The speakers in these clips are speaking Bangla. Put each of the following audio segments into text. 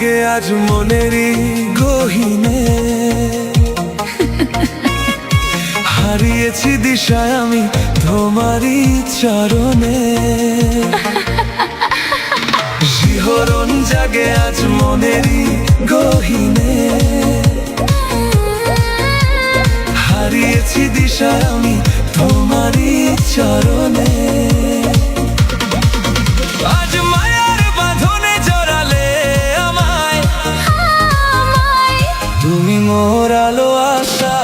জাগে আজ মনেরই গহীনে, হারিয়েছি দিশায় আমি তোমারই চরণে। শিহরণ জাগে আজ মনেরই গহীনে, হারিয়েছি দিশায় আমি তোমারই চরণে। আজ মায়ার বাঁধনে জড়ালে আমায়, তুমি মোর আলো আশা।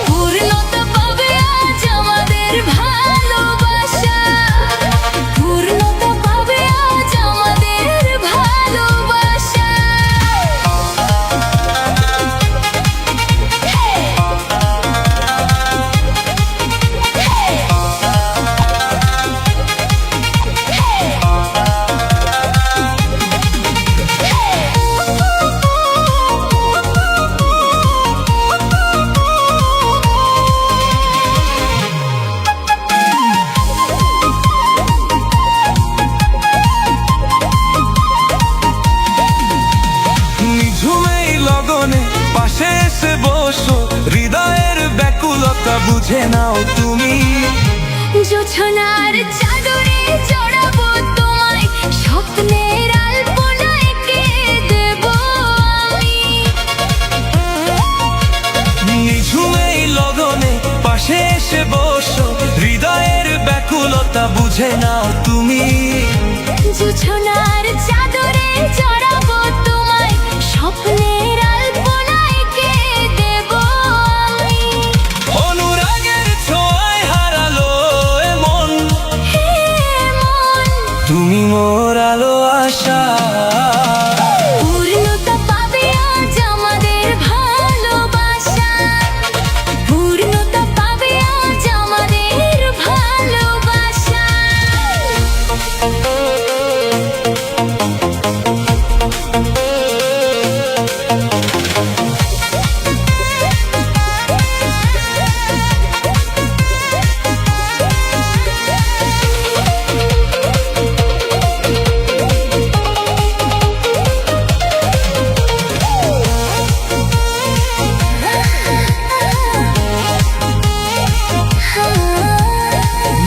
পূর্ণতা পাবে আজ আমাদের ভালোবাসা, পূর্ণতা পাবে আজ আমাদের ভালোবাসা। নিঝুমেই লগনে পাশে এসে বসো, হৃদয়ের ব্যাকুলতা বুঝে নাও তুমি। জোছনার চাদরে জড়াবো তোমায়, স্বপ্নের আলপনা এঁকে দেব আমি। নিঝুমেই লগনে পাশে এসে বসো, হৃদয়ের ব্যাকুলতা বুঝে নাও তুমি। জোছনার চাদরে জড়াবো তোমায়, স্বপ্নের আলপনা এঁকে দেব আমি। অনুরাগের ছোঁয়ায় হারালো এ মন, হে মন, তুমি মোর আলো আশা। পূর্ণতা পাবে আজ আমাদের ভালোবাসা, পূর্ণতা পাবে আজ আমাদের ভালোবাসা।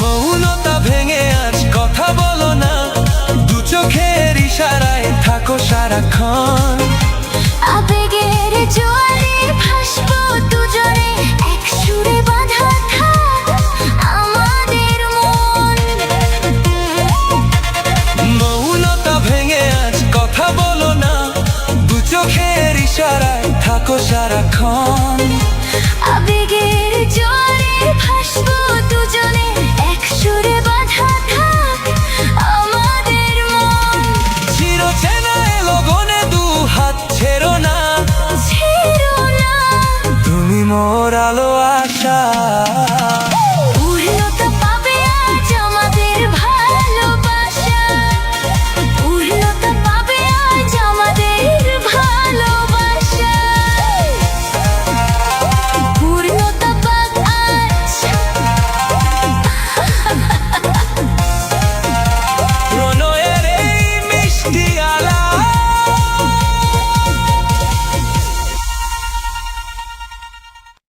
মৌনতা ভেঙে আজ কথা বলো না, দু চোখের ইশারায় থাকো সারাক্ষণ। আবেগের জোয়ারে ভাসবো দুজনে, এক সুরে বাঁধা থাক আমাদের মন। মৌনতা ভেঙে আজ কথা বলো না, দু চোখের ইশারায় থাকো সারাক্ষণ। আবেগের জোয়ারে